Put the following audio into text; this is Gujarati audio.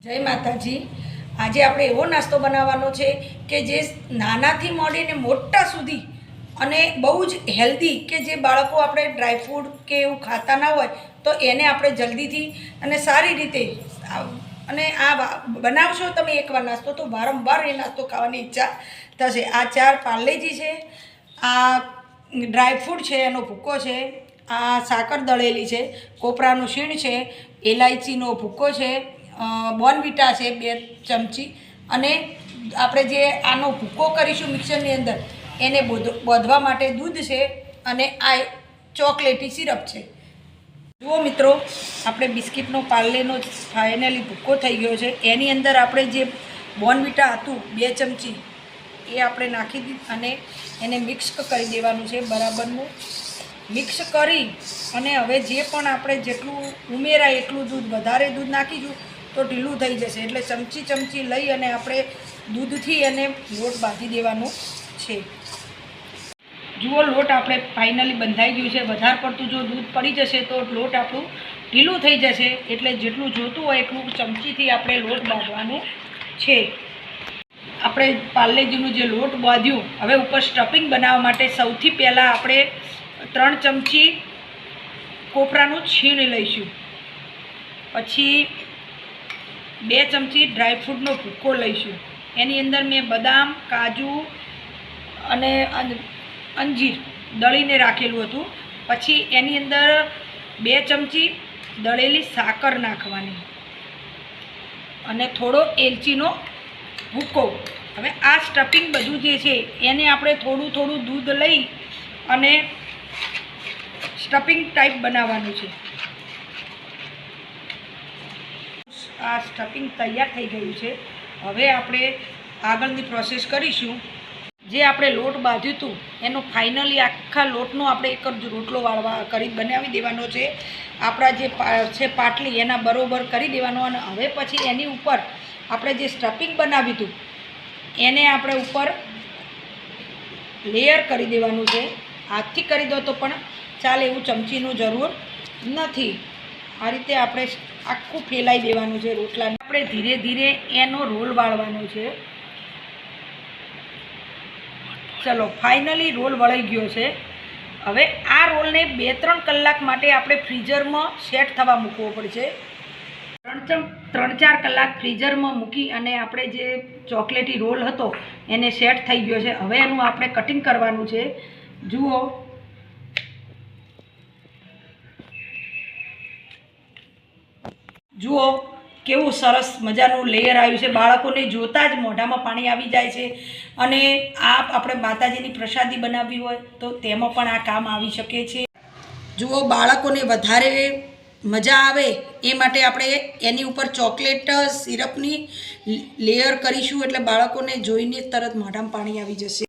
જય માતાજી। આજે આપણે એવો નાસ્તો બનાવવાનો છે કે જે નાનાથી માંડીને મોટા સુધી અને બહુ જ હેલ્ધી, કે જે બાળકો આપણે ડ્રાયફ્રૂટ કે એવું ખાતા ના હોય તો એને આપણે જલ્દીથી અને સારી રીતે અને આ બનાવશો તમે એકવાર નાસ્તો તો વારંવાર એ નાસ્તો ખાવાની ઈચ્છા થશે। આ 4 પાર્લેજી છે, આ ડ્રાયફ્રૂટ છે, એનો ભૂકો છે, આ સાકર દળેલી છે, કોપરાનું શીણ છે, એલાયચીનો ભૂકો છે, બોર્નવિટા છે 2 ચમચી, અને આપણે જે આનો ભૂકો કરીશું મિક્સરની અંદર એને બોધવા માટે દૂધ છે, અને આ ચોકલેટી સિરપ છે। જુઓ મિત્રો, આપણે બિસ્કિટનો પાર્લેનો ફાઇનલી ભૂકો થઈ ગયો છે। એની અંદર આપણે જે બોર્નવિટા હતું 2 ચમચી એ આપણે નાખી દીધી અને એને મિક્સ કરી દેવાનું છે બરાબરનું। મિક્સ કરી અને હવે જે પણ આપણે જેટલું ઉમેરાય એટલું દૂધ, વધારે દૂધ નાખીશું તો ઢીલું થઈ જશે, એટલે ચમચી લઈ અને આપણે દૂધથી એને લોટ બાંધી દેવાનો છે। જુઓ, લોટ આપણે ફાઇનલી બંધાઈ ગયું છે। વધારે પડતું જો દૂધ પડી જશે તો લોટ આપણું ઢીલું થઈ જશે, એટલે જેટલું જોતું હોય એટલું ચમચીથી આપણે લોટ બાંધવાનું છે। આપણે પાર્લેજીનું જે લોટ બાંધ્યું, હવે ઉપર સ્ટફિંગ બનાવવા માટે સૌથી પહેલાં આપણે 3 ચમચી કોપરાનું છીણ લઈશું, પછી 2 ચમચી ડ્રાયફ્રૂટનો ભૂકો લઈશું, એની અંદર મેં બદામ, કાજુ અને અંજીર દળીને રાખેલું હતું, પછી એની અંદર 2 ચમચી દળેલી સાકર નાખવાની અને થોડો એલચીનો ભૂકો। હવે આ સ્ટફિંગ બધું જે છે એને આપણે થોડું દૂધ લઈ અને સ્ટફિંગ ટાઈપ બનાવવાનું છે। આ સ્ટફિંગ તૈયાર થઈ ગયું છે। હવે આપણે આગળની પ્રોસેસ કરીશું। જે આપણે લોટ બાંધ્યું હતું એનો ફાઇનલી આખા લોટનો આપણે એક જ રોટલો બનાવી દેવાનો છે। આપણા જે છે પાટલી એના બરોબર કરી દેવાનો, અને હવે પછી એની ઉપર આપણે જે સ્ટફિંગ બનાવ્યું હતું એને આપણે ઉપર લેયર કરી દેવાનું છે। હાથથી કરી દો તો પણ ચાલે, એવું ચમચીનું જરૂર નથી। આ રીતે આપણે આખું ફેલાઈ દેવાનું છે રોટલાને। આપણે ધીરે ધીરે એનો રોલ વાળવાનો છે। ચલો, ફાઇનલી રોલ વળાઈ ગયો છે। હવે આ રોલને 2-3 કલાક માટે આપણે ફ્રીઝરમાં સેટ થવા મૂકવો પડશે। 3-4 કલાક ફ્રીઝરમાં મૂકી અને આપણે જે ચોકલેટી રોલ હતો એને સેટ થઈ ગયો છે। હવે એનું આપણે કટિંગ કરવાનું છે। જુઓ કેવું સરસ મજાનું લેયર આવ્યું છે। બાળકોને જોતાં જ મોઢામાં પાણી આવી જાય છે, અને આ આપણે માતાજીની પ્રસાદી બનાવવી હોય તો તેમાં પણ આ કામ આવી શકે છે। જુઓ, બાળકોને વધારે મજા આવે એ માટે આપણે એની ઉપર ચોકલેટ સિરપની લેયર કરીશું, એટલે બાળકોને જોઈને તરત મોઢામાં પાણી આવી જશે।